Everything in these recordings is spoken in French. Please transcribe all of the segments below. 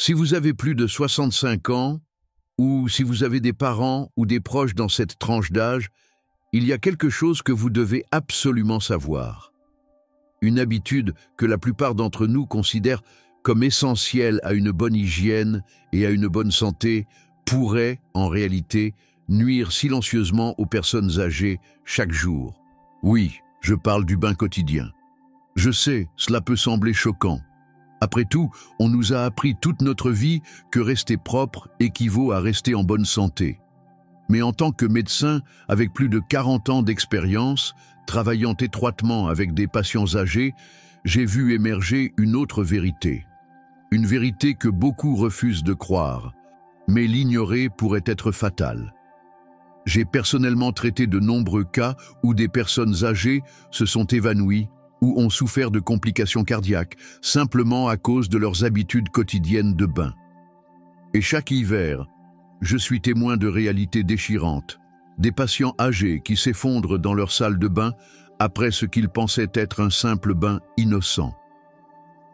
Si vous avez plus de 65 ans, ou si vous avez des parents ou des proches dans cette tranche d'âge, il y a quelque chose que vous devez absolument savoir. Une habitude que la plupart d'entre nous considèrent comme essentielle à une bonne hygiène et à une bonne santé pourrait, en réalité, nuire silencieusement aux personnes âgées chaque jour. Oui, je parle du bain quotidien. Je sais, cela peut sembler choquant. Après tout, on nous a appris toute notre vie que rester propre équivaut à rester en bonne santé. Mais en tant que médecin, avec plus de 40 ans d'expérience, travaillant étroitement avec des patients âgés, j'ai vu émerger une autre vérité. Une vérité que beaucoup refusent de croire, mais l'ignorer pourrait être fatal. J'ai personnellement traité de nombreux cas où des personnes âgées se sont évanouies ou ont souffert de complications cardiaques, simplement à cause de leurs habitudes quotidiennes de bain. Et chaque hiver, je suis témoin de réalités déchirantes, des patients âgés qui s'effondrent dans leur salle de bain après ce qu'ils pensaient être un simple bain innocent.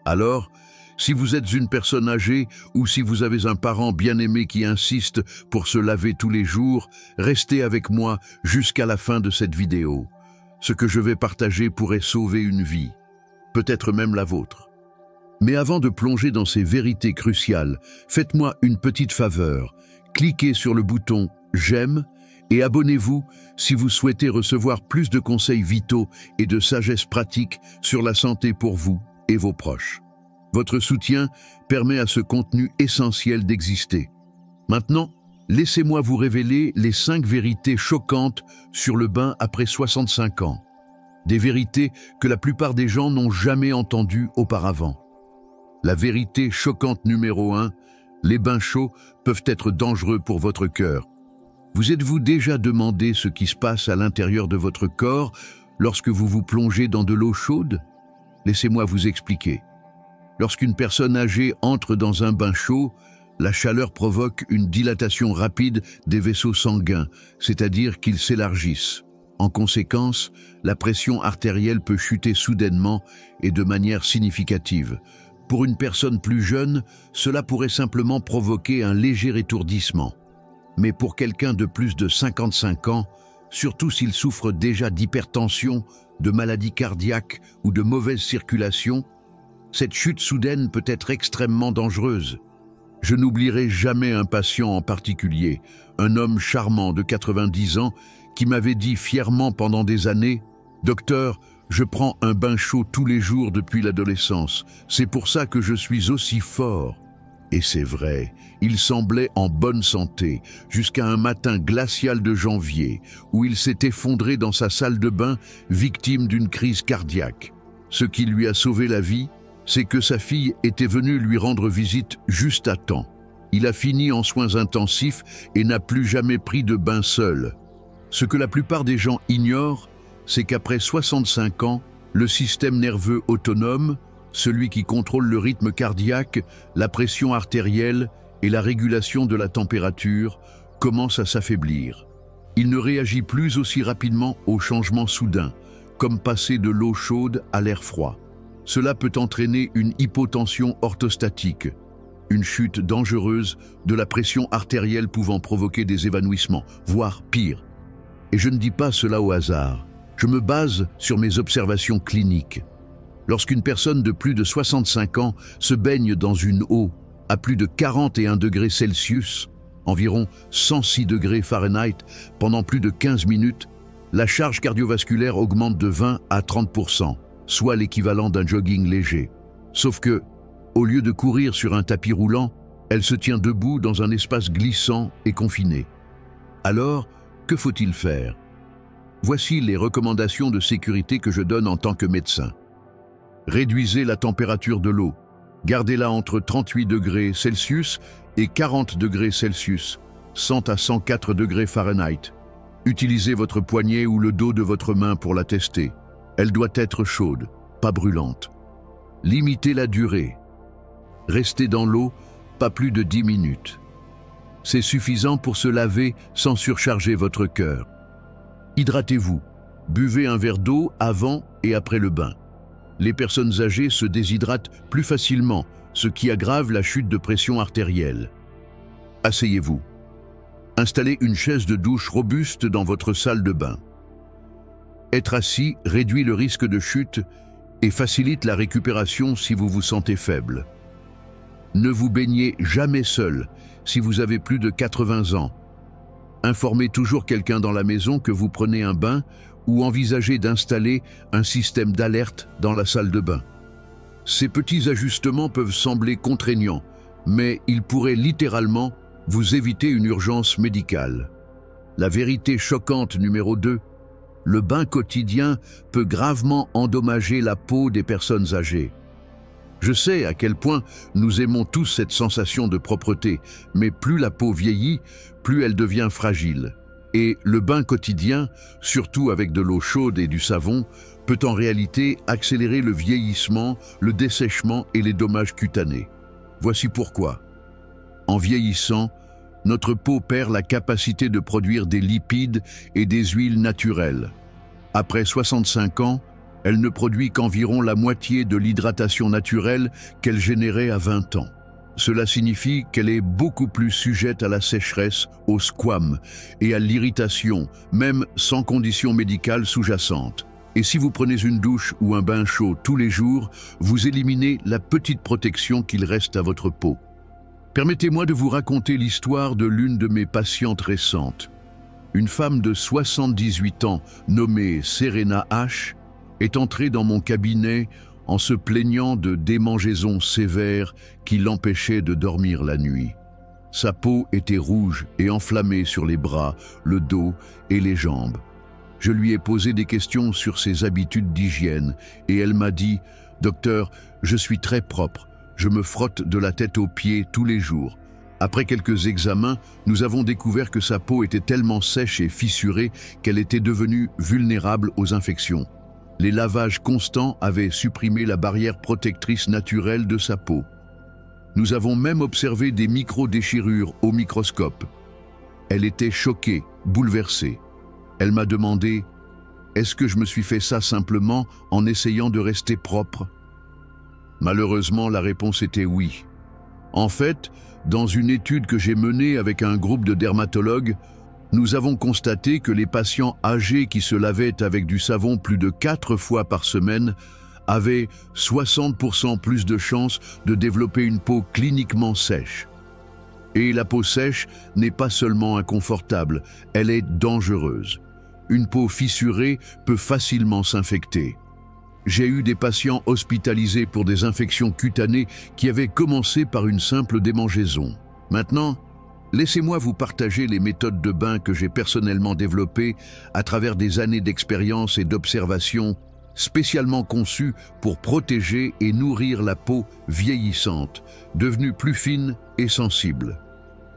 Alors, si vous êtes une personne âgée ou si vous avez un parent bien-aimé qui insiste pour se laver tous les jours, restez avec moi jusqu'à la fin de cette vidéo. Ce que je vais partager pourrait sauver une vie, peut-être même la vôtre. Mais avant de plonger dans ces vérités cruciales, faites-moi une petite faveur. Cliquez sur le bouton « J'aime » et abonnez-vous si vous souhaitez recevoir plus de conseils vitaux et de sagesse pratique sur la santé pour vous et vos proches. Votre soutien permet à ce contenu essentiel d'exister. Maintenant, laissez-moi vous révéler les 5 vérités choquantes sur le bain après 65 ans. Des vérités que la plupart des gens n'ont jamais entendues auparavant. La vérité choquante numéro 1, les bains chauds peuvent être dangereux pour votre cœur. Vous êtes-vous déjà demandé ce qui se passe à l'intérieur de votre corps lorsque vous vous plongez dans de l'eau chaude? Laissez-moi vous expliquer. Lorsqu'une personne âgée entre dans un bain chaud, la chaleur provoque une dilatation rapide des vaisseaux sanguins, c'est-à-dire qu'ils s'élargissent. En conséquence, la pression artérielle peut chuter soudainement et de manière significative. Pour une personne plus jeune, cela pourrait simplement provoquer un léger étourdissement. Mais pour quelqu'un de plus de 55 ans, surtout s'il souffre déjà d'hypertension, de maladies cardiaques ou de mauvaise circulation, cette chute soudaine peut être extrêmement dangereuse. Je n'oublierai jamais un patient en particulier, un homme charmant de 90 ans, qui m'avait dit fièrement pendant des années « Docteur, je prends un bain chaud tous les jours depuis l'adolescence. C'est pour ça que je suis aussi fort. » Et c'est vrai, il semblait en bonne santé, jusqu'à un matin glacial de janvier, où il s'est effondré dans sa salle de bain, victime d'une crise cardiaque. Ce qui lui a sauvé la vie, c'est que sa fille était venue lui rendre visite juste à temps. Il a fini en soins intensifs et n'a plus jamais pris de bain seul. Ce que la plupart des gens ignorent, c'est qu'après 65 ans, le système nerveux autonome, celui qui contrôle le rythme cardiaque, la pression artérielle et la régulation de la température, commence à s'affaiblir. Il ne réagit plus aussi rapidement aux changements soudains, comme passer de l'eau chaude à l'air froid. Cela peut entraîner une hypotension orthostatique, une chute dangereuse de la pression artérielle pouvant provoquer des évanouissements, voire pire. Et je ne dis pas cela au hasard. Je me base sur mes observations cliniques. Lorsqu'une personne de plus de 65 ans se baigne dans une eau à plus de 41 degrés Celsius, environ 106 degrés Fahrenheit, pendant plus de 15 minutes, la charge cardiovasculaire augmente de 20 à 30%, soit l'équivalent d'un jogging léger. Sauf que, au lieu de courir sur un tapis roulant, elle se tient debout dans un espace glissant et confiné. Alors, que faut-il faire? Voici les recommandations de sécurité que je donne en tant que médecin. Réduisez la température de l'eau. Gardez-la entre 38 degrés Celsius et 40 degrés Celsius, 100 à 104 degrés Fahrenheit. Utilisez votre poignet ou le dos de votre main pour la tester. Elle doit être chaude, pas brûlante. Limitez la durée. Restez dans l'eau, pas plus de 10 minutes. C'est suffisant pour se laver sans surcharger votre cœur. Hydratez-vous. Buvez un verre d'eau avant et après le bain. Les personnes âgées se déshydratent plus facilement, ce qui aggrave la chute de pression artérielle. Asseyez-vous. Installez une chaise de douche robuste dans votre salle de bain. Être assis réduit le risque de chute et facilite la récupération si vous vous sentez faible. Ne vous baignez jamais seul si vous avez plus de 80 ans. Informez toujours quelqu'un dans la maison que vous prenez un bain ou envisagez d'installer un système d'alerte dans la salle de bain. Ces petits ajustements peuvent sembler contraignants, mais ils pourraient littéralement vous éviter une urgence médicale. La vérité choquante numéro 2, le bain quotidien peut gravement endommager la peau des personnes âgées. Je sais à quel point nous aimons tous cette sensation de propreté, mais plus la peau vieillit, plus elle devient fragile. Et le bain quotidien, surtout avec de l'eau chaude et du savon, peut en réalité accélérer le vieillissement, le dessèchement et les dommages cutanés. Voici pourquoi. En vieillissant, notre peau perd la capacité de produire des lipides et des huiles naturelles. Après 65 ans, elle ne produit qu'environ la moitié de l'hydratation naturelle qu'elle générait à 20 ans. Cela signifie qu'elle est beaucoup plus sujette à la sécheresse, au squame et à l'irritation, même sans conditions médicales sous-jacentes. Et si vous prenez une douche ou un bain chaud tous les jours, vous éliminez la petite protection qu'il reste à votre peau. Permettez-moi de vous raconter l'histoire de l'une de mes patientes récentes. Une femme de 78 ans, nommée Serena H., est entrée dans mon cabinet en se plaignant de démangeaisons sévères qui l'empêchaient de dormir la nuit. Sa peau était rouge et enflammée sur les bras, le dos et les jambes. Je lui ai posé des questions sur ses habitudes d'hygiène et elle m'a dit « Docteur, je suis très propre. Je me frotte de la tête aux pieds tous les jours. » Après quelques examens, nous avons découvert que sa peau était tellement sèche et fissurée qu'elle était devenue vulnérable aux infections. Les lavages constants avaient supprimé la barrière protectrice naturelle de sa peau. Nous avons même observé des micro-déchirures au microscope. Elle était choquée, bouleversée. Elle m'a demandé « Est-ce que je me suis fait ça simplement en essayant de rester propre ?» Malheureusement, la réponse était oui. En fait, dans une étude que j'ai menée avec un groupe de dermatologues, nous avons constaté que les patients âgés qui se lavaient avec du savon plus de 4 fois par semaine avaient 60% plus de chances de développer une peau cliniquement sèche. Et la peau sèche n'est pas seulement inconfortable, elle est dangereuse. Une peau fissurée peut facilement s'infecter. J'ai eu des patients hospitalisés pour des infections cutanées qui avaient commencé par une simple démangeaison. Maintenant, laissez-moi vous partager les méthodes de bain que j'ai personnellement développées à travers des années d'expérience et d'observation spécialement conçues pour protéger et nourrir la peau vieillissante, devenue plus fine et sensible.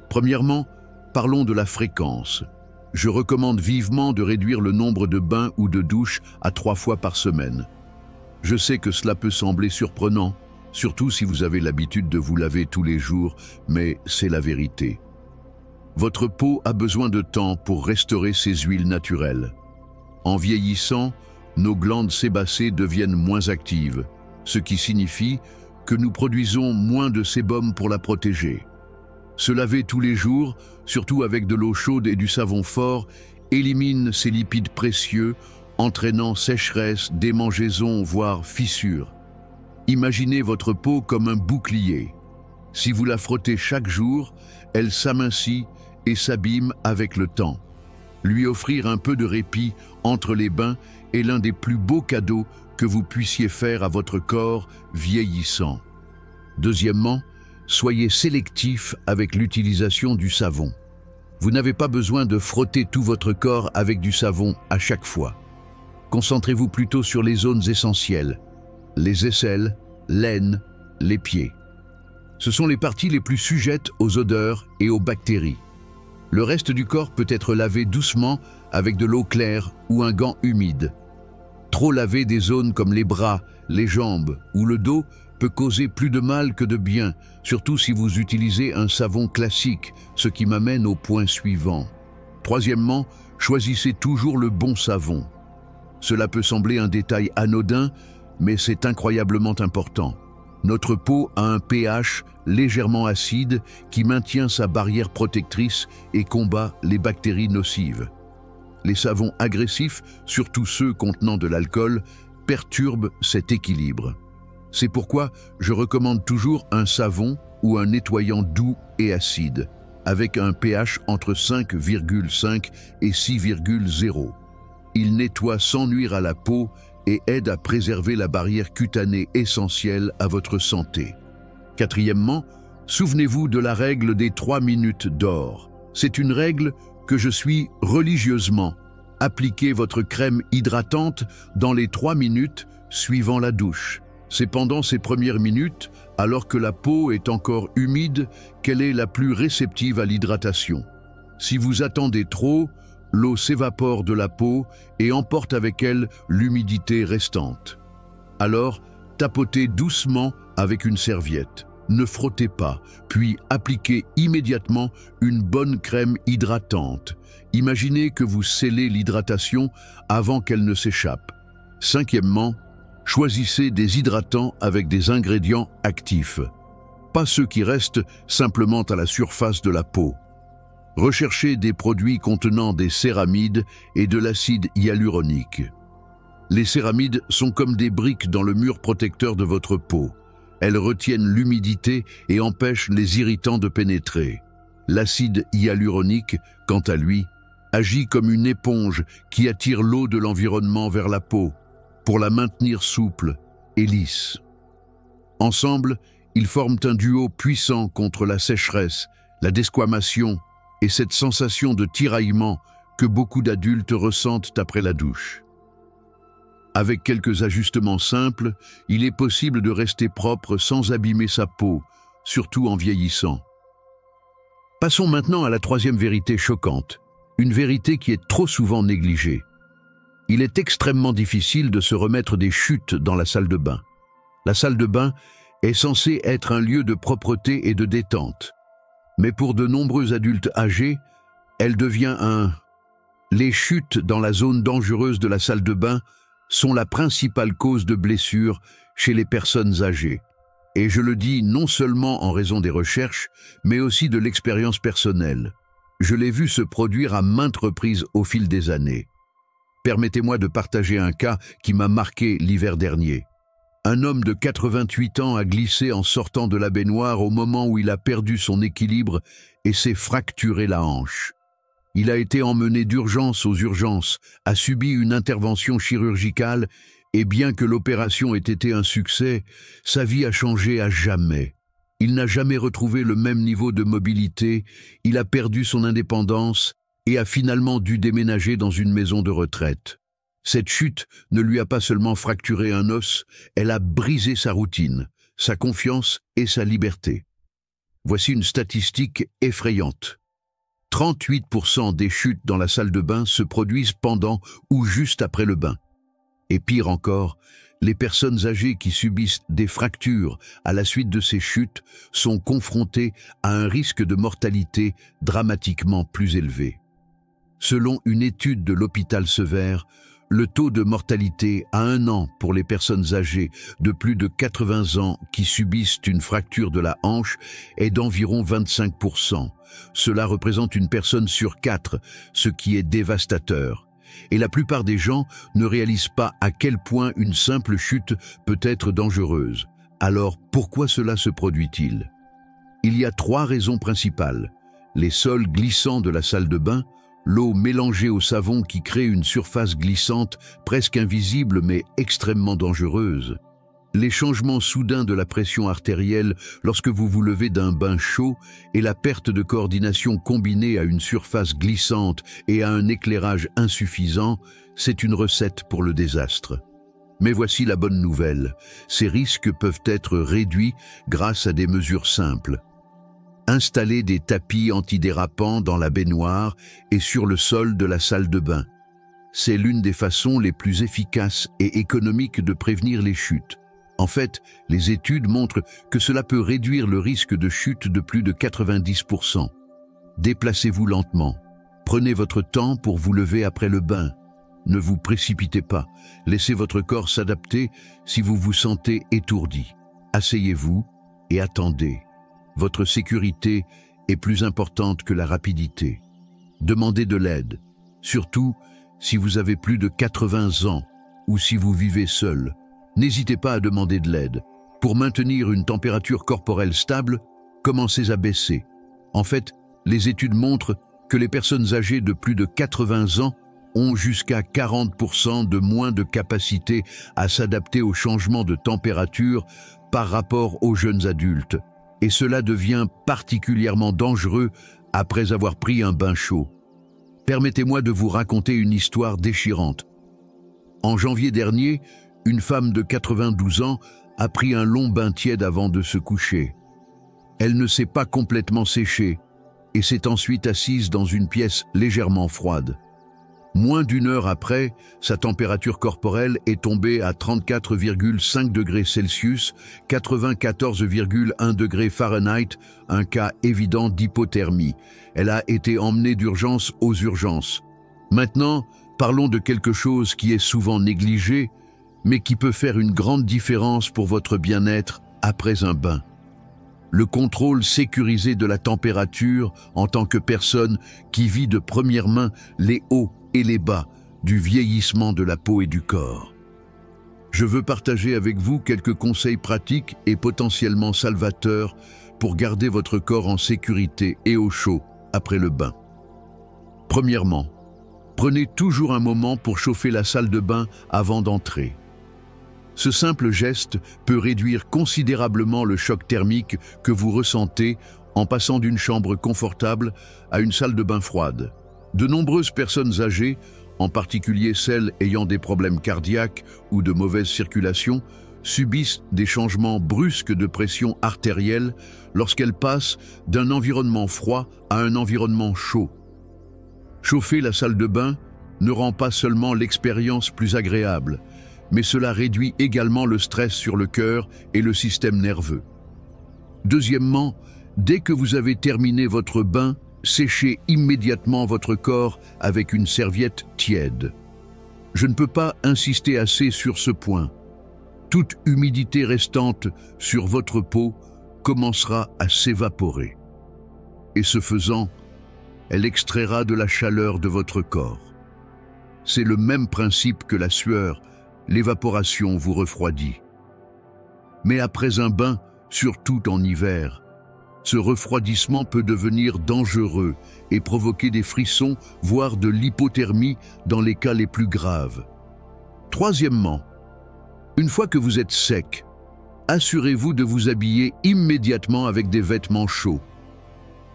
Premièrement, parlons de la fréquence. Je recommande vivement de réduire le nombre de bains ou de douches à 3 fois par semaine. Je sais que cela peut sembler surprenant, surtout si vous avez l'habitude de vous laver tous les jours, mais c'est la vérité. Votre peau a besoin de temps pour restaurer ses huiles naturelles. En vieillissant, nos glandes sébacées deviennent moins actives, ce qui signifie que nous produisons moins de sébum pour la protéger. Se laver tous les jours, surtout avec de l'eau chaude et du savon fort, élimine ces lipides précieux, entraînant sécheresse, démangeaisons, voire fissures. Imaginez votre peau comme un bouclier. Si vous la frottez chaque jour, elle s'amincit et s'abîme avec le temps. Lui offrir un peu de répit entre les bains est l'un des plus beaux cadeaux que vous puissiez faire à votre corps vieillissant. Deuxièmement, soyez sélectif avec l'utilisation du savon. Vous n'avez pas besoin de frotter tout votre corps avec du savon à chaque fois. Concentrez-vous plutôt sur les zones essentielles, les aisselles, l'aine, les pieds. Ce sont les parties les plus sujettes aux odeurs et aux bactéries. Le reste du corps peut être lavé doucement avec de l'eau claire ou un gant humide. Trop laver des zones comme les bras, les jambes ou le dos peut causer plus de mal que de bien, surtout si vous utilisez un savon classique, ce qui m'amène au point suivant. Troisièmement, choisissez toujours le bon savon. Cela peut sembler un détail anodin, mais c'est incroyablement important. Notre peau a un pH légèrement acide qui maintient sa barrière protectrice et combat les bactéries nocives. Les savons agressifs, surtout ceux contenant de l'alcool, perturbent cet équilibre. C'est pourquoi je recommande toujours un savon ou un nettoyant doux et acide, avec un pH entre 5,5 et 6,0. Il nettoie sans nuire à la peau et aide à préserver la barrière cutanée essentielle à votre santé. Quatrièmement, souvenez-vous de la règle des 3 minutes d'or. C'est une règle que je suis religieusement. Appliquez votre crème hydratante dans les 3 minutes suivant la douche. C'est pendant ces premières minutes, alors que la peau est encore humide, qu'elle est la plus réceptive à l'hydratation. Si vous attendez trop, l'eau s'évapore de la peau et emporte avec elle l'humidité restante. Alors, tapotez doucement avec une serviette. Ne frottez pas, puis appliquez immédiatement une bonne crème hydratante. Imaginez que vous scellez l'hydratation avant qu'elle ne s'échappe. Cinquièmement, choisissez des hydratants avec des ingrédients actifs, pas ceux qui restent simplement à la surface de la peau. Recherchez des produits contenant des céramides et de l'acide hyaluronique. Les céramides sont comme des briques dans le mur protecteur de votre peau. Elles retiennent l'humidité et empêchent les irritants de pénétrer. L'acide hyaluronique, quant à lui, agit comme une éponge qui attire l'eau de l'environnement vers la peau, pour la maintenir souple et lisse. Ensemble, ils forment un duo puissant contre la sécheresse, la desquamation et cette sensation de tiraillement que beaucoup d'adultes ressentent après la douche. Avec quelques ajustements simples, il est possible de rester propre sans abîmer sa peau, surtout en vieillissant. Passons maintenant à la troisième vérité choquante, une vérité qui est trop souvent négligée. Il est extrêmement difficile de se remettre des chutes dans la salle de bain. La salle de bain est censée être un lieu de propreté et de détente. Mais pour de nombreux adultes âgés, elle devient un... Les chutes dans la zone dangereuse de la salle de bain sont la principale cause de blessures chez les personnes âgées. Et je le dis non seulement en raison des recherches, mais aussi de l'expérience personnelle. Je l'ai vu se produire à maintes reprises au fil des années. Permettez-moi de partager un cas qui m'a marqué l'hiver dernier. Un homme de 88 ans a glissé en sortant de la baignoire au moment où il a perdu son équilibre et s'est fracturé la hanche. Il a été emmené d'urgence aux urgences, a subi une intervention chirurgicale et bien que l'opération ait été un succès, sa vie a changé à jamais. Il n'a jamais retrouvé le même niveau de mobilité, il a perdu son indépendance et a finalement dû déménager dans une maison de retraite. Cette chute ne lui a pas seulement fracturé un os, elle a brisé sa routine, sa confiance et sa liberté. Voici une statistique effrayante. 38% des chutes dans la salle de bain se produisent pendant ou juste après le bain. Et pire encore, les personnes âgées qui subissent des fractures à la suite de ces chutes sont confrontées à un risque de mortalité dramatiquement plus élevé. Selon une étude de l'hôpital Severs, le taux de mortalité à 1 an pour les personnes âgées de plus de 80 ans qui subissent une fracture de la hanche est d'environ 25%. Cela représente une personne sur 4, ce qui est dévastateur. Et la plupart des gens ne réalisent pas à quel point une simple chute peut être dangereuse. Alors pourquoi cela se produit-il? Il y a 3 raisons principales. Les sols glissants de la salle de bain, l'eau mélangée au savon qui crée une surface glissante presque invisible mais extrêmement dangereuse. Les changements soudains de la pression artérielle lorsque vous vous levez d'un bain chaud et la perte de coordination combinée à une surface glissante et à un éclairage insuffisant, c'est une recette pour le désastre. Mais voici la bonne nouvelle, ces risques peuvent être réduits grâce à des mesures simples. Installez des tapis antidérapants dans la baignoire et sur le sol de la salle de bain. C'est l'une des façons les plus efficaces et économiques de prévenir les chutes. En fait, les études montrent que cela peut réduire le risque de chute de plus de 90%. Déplacez-vous lentement. Prenez votre temps pour vous lever après le bain. Ne vous précipitez pas. Laissez votre corps s'adapter si vous vous sentez étourdi. Asseyez-vous et attendez. Votre sécurité est plus importante que la rapidité. Demandez de l'aide, surtout si vous avez plus de 80 ans ou si vous vivez seul. N'hésitez pas à demander de l'aide. Pour maintenir une température corporelle stable, commencez à baisser. En fait, les études montrent que les personnes âgées de plus de 80 ans ont jusqu'à 40% de moins de capacité à s'adapter aux changements de température par rapport aux jeunes adultes. Et cela devient particulièrement dangereux après avoir pris un bain chaud. Permettez-moi de vous raconter une histoire déchirante. En janvier dernier, une femme de 92 ans a pris un long bain tiède avant de se coucher. Elle ne s'est pas complètement séchée et s'est ensuite assise dans une pièce légèrement froide. Moins d'une heure après, sa température corporelle est tombée à 34,5 degrés Celsius, 94,1 degrés Fahrenheit, un cas évident d'hypothermie. Elle a été emmenée d'urgence aux urgences. Maintenant, parlons de quelque chose qui est souvent négligé, mais qui peut faire une grande différence pour votre bien-être après un bain. Le contrôle sécurisé de la température en tant que personne qui vit de première main les hauts et les bas du vieillissement de la peau et du corps. Je veux partager avec vous quelques conseils pratiques et potentiellement salvateurs pour garder votre corps en sécurité et au chaud après le bain. Premièrement, prenez toujours un moment pour chauffer la salle de bain avant d'entrer. Ce simple geste peut réduire considérablement le choc thermique que vous ressentez en passant d'une chambre confortable à une salle de bain froide. De nombreuses personnes âgées, en particulier celles ayant des problèmes cardiaques ou de mauvaise circulation, subissent des changements brusques de pression artérielle lorsqu'elles passent d'un environnement froid à un environnement chaud. Chauffer la salle de bain ne rend pas seulement l'expérience plus agréable, mais cela réduit également le stress sur le cœur et le système nerveux. Deuxièmement, dès que vous avez terminé votre bain, séchez immédiatement votre corps avec une serviette tiède. Je ne peux pas insister assez sur ce point. Toute humidité restante sur votre peau commencera à s'évaporer. Et ce faisant, elle extraira de la chaleur de votre corps. C'est le même principe que la sueur. L'évaporation vous refroidit. Mais après un bain, surtout en hiver, ce refroidissement peut devenir dangereux et provoquer des frissons, voire de l'hypothermie dans les cas les plus graves. Troisièmement, une fois que vous êtes sec, assurez-vous de vous habiller immédiatement avec des vêtements chauds.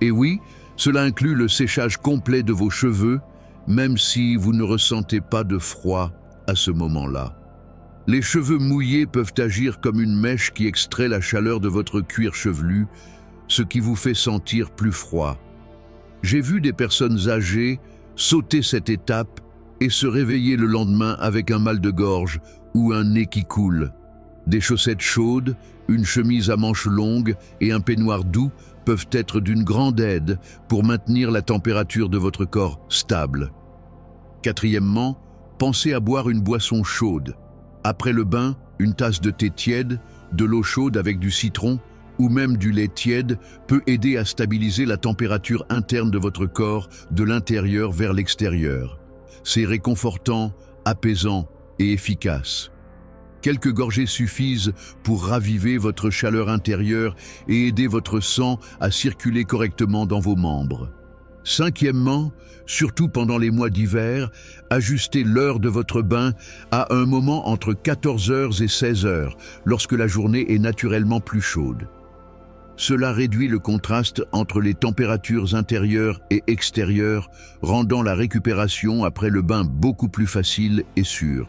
Et oui, cela inclut le séchage complet de vos cheveux, même si vous ne ressentez pas de froid à ce moment-là. Les cheveux mouillés peuvent agir comme une mèche qui extrait la chaleur de votre cuir chevelu, ce qui vous fait sentir plus froid. J'ai vu des personnes âgées sauter cette étape et se réveiller le lendemain avec un mal de gorge ou un nez qui coule. Des chaussettes chaudes, une chemise à manches longues et un peignoir doux peuvent être d'une grande aide pour maintenir la température de votre corps stable. Quatrièmement, pensez à boire une boisson chaude. Après le bain, une tasse de thé tiède, de l'eau chaude avec du citron ou même du lait tiède peut aider à stabiliser la température interne de votre corps de l'intérieur vers l'extérieur. C'est réconfortant, apaisant et efficace. Quelques gorgées suffisent pour raviver votre chaleur intérieure et aider votre sang à circuler correctement dans vos membres. Cinquièmement, surtout pendant les mois d'hiver, ajustez l'heure de votre bain à un moment entre 14h et 16h, lorsque la journée est naturellement plus chaude. Cela réduit le contraste entre les températures intérieures et extérieures, rendant la récupération après le bain beaucoup plus facile et sûre.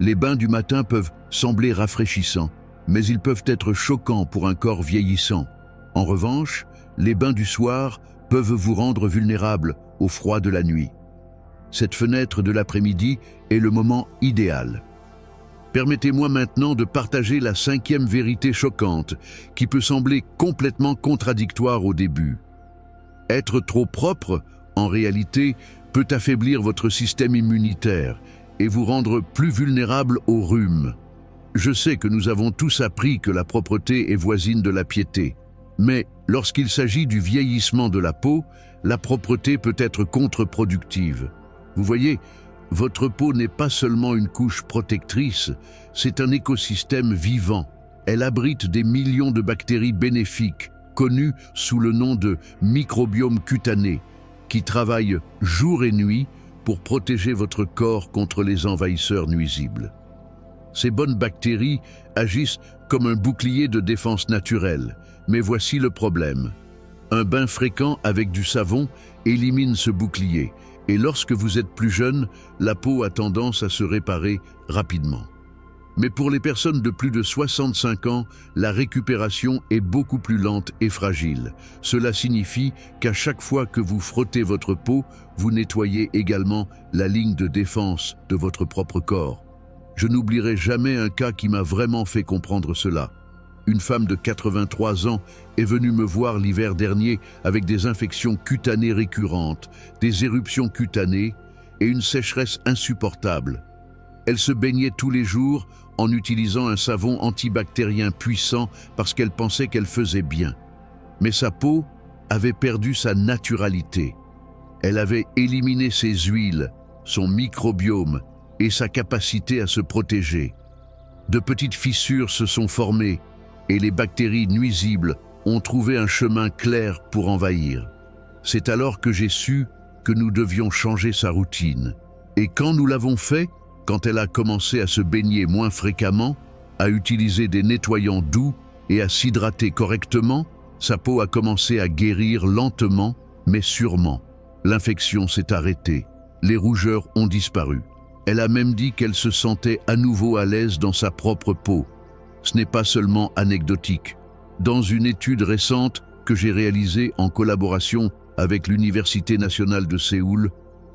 Les bains du matin peuvent sembler rafraîchissants, mais ils peuvent être choquants pour un corps vieillissant. En revanche, les bains du soir peuvent vous rendre vulnérable au froid de la nuit. Cette fenêtre de l'après-midi est le moment idéal. Permettez-moi maintenant de partager la cinquième vérité choquante, qui peut sembler complètement contradictoire au début. Être trop propre, en réalité, peut affaiblir votre système immunitaire et vous rendre plus vulnérable au rhume. Je sais que nous avons tous appris que la propreté est voisine de la piété. Mais lorsqu'il s'agit du vieillissement de la peau, la propreté peut être contre-productive. Vous voyez, votre peau n'est pas seulement une couche protectrice, c'est un écosystème vivant. Elle abrite des millions de bactéries bénéfiques, connues sous le nom de microbiome cutané, qui travaillent jour et nuit pour protéger votre corps contre les envahisseurs nuisibles. Ces bonnes bactéries agissent comme un bouclier de défense naturelle, mais voici le problème. Un bain fréquent avec du savon élimine ce bouclier, et lorsque vous êtes plus jeune, la peau a tendance à se réparer rapidement. Mais pour les personnes de plus de 65 ans, la récupération est beaucoup plus lente et fragile. Cela signifie qu'à chaque fois que vous frottez votre peau, vous nettoyez également la ligne de défense de votre propre corps. Je n'oublierai jamais un cas qui m'a vraiment fait comprendre cela. Une femme de 83 ans est venue me voir l'hiver dernier avec des infections cutanées récurrentes, des éruptions cutanées et une sécheresse insupportable. Elle se baignait tous les jours en utilisant un savon antibactérien puissant parce qu'elle pensait qu'elle faisait bien. Mais sa peau avait perdu sa naturalité. Elle avait éliminé ses huiles, son microbiome et sa capacité à se protéger. De petites fissures se sont formées et les bactéries nuisibles ont trouvé un chemin clair pour envahir. C'est alors que j'ai su que nous devions changer sa routine. Et quand nous l'avons fait, quand elle a commencé à se baigner moins fréquemment, à utiliser des nettoyants doux et à s'hydrater correctement, sa peau a commencé à guérir lentement, mais sûrement. L'infection s'est arrêtée, les rougeurs ont disparu. Elle a même dit qu'elle se sentait à nouveau à l'aise dans sa propre peau. Ce n'est pas seulement anecdotique. Dans une étude récente que j'ai réalisée en collaboration avec l'Université nationale de Séoul,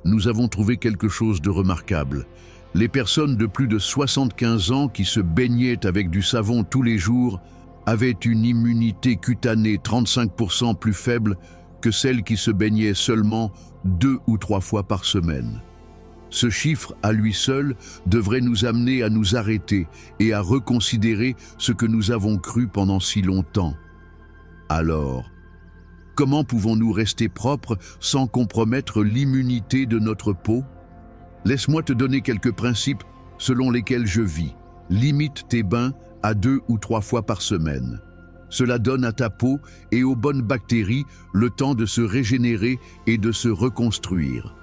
nous avons trouvé quelque chose de remarquable. Les personnes de plus de 75 ans qui se baignaient avec du savon tous les jours avaient une immunité cutanée 35% plus faible que celles qui se baignaient seulement 2 ou 3 fois par semaine. Ce chiffre, à lui seul, devrait nous amener à nous arrêter et à reconsidérer ce que nous avons cru pendant si longtemps. Alors, comment pouvons-nous rester propres sans compromettre l'immunité de notre peau? Laisse-moi te donner quelques principes selon lesquels je vis. Limite tes bains à 2 ou 3 fois par semaine. Cela donne à ta peau et aux bonnes bactéries le temps de se régénérer et de se reconstruire.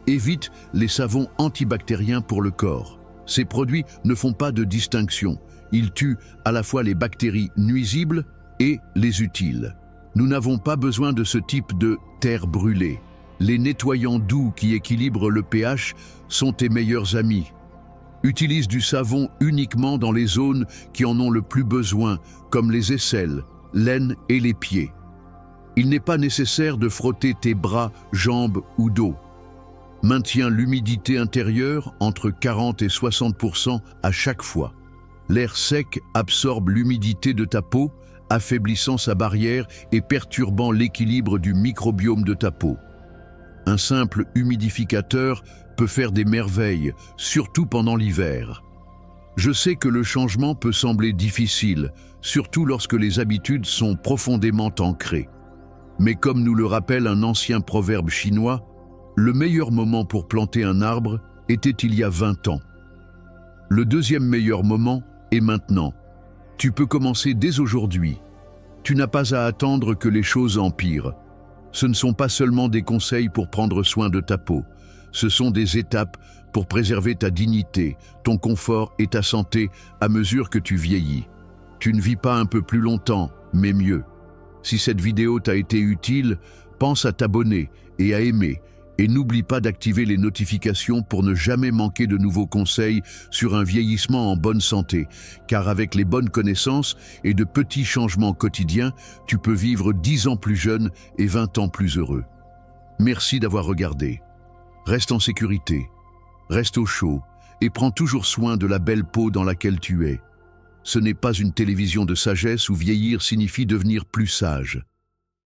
Évite les savons antibactériens pour le corps. Ces produits ne font pas de distinction. Ils tuent à la fois les bactéries nuisibles et les utiles. Nous n'avons pas besoin de ce type de terre brûlée. Les nettoyants doux qui équilibrent le pH sont tes meilleurs amis. Utilise du savon uniquement dans les zones qui en ont le plus besoin, comme les aisselles, l'aine et les pieds. Il n'est pas nécessaire de frotter tes bras, jambes ou dos. Maintiens l'humidité intérieure entre 40 et 60% à chaque fois. L'air sec absorbe l'humidité de ta peau, affaiblissant sa barrière et perturbant l'équilibre du microbiome de ta peau. Un simple humidificateur peut faire des merveilles, surtout pendant l'hiver. Je sais que le changement peut sembler difficile, surtout lorsque les habitudes sont profondément ancrées. Mais comme nous le rappelle un ancien proverbe chinois, le meilleur moment pour planter un arbre était il y a 20 ans. Le deuxième meilleur moment est maintenant. Tu peux commencer dès aujourd'hui. Tu n'as pas à attendre que les choses empirent. Ce ne sont pas seulement des conseils pour prendre soin de ta peau. Ce sont des étapes pour préserver ta dignité, ton confort et ta santé à mesure que tu vieillis. Tu ne vis pas un peu plus longtemps, mais mieux. Si cette vidéo t'a été utile, pense à t'abonner et à aimer. Et n'oublie pas d'activer les notifications pour ne jamais manquer de nouveaux conseils sur un vieillissement en bonne santé, car avec les bonnes connaissances et de petits changements quotidiens, tu peux vivre 10 ans plus jeune et 20 ans plus heureux. Merci d'avoir regardé. Reste en sécurité, reste au chaud et prends toujours soin de la belle peau dans laquelle tu es. Ce n'est pas une télévision de sagesse où vieillir signifie devenir plus sage.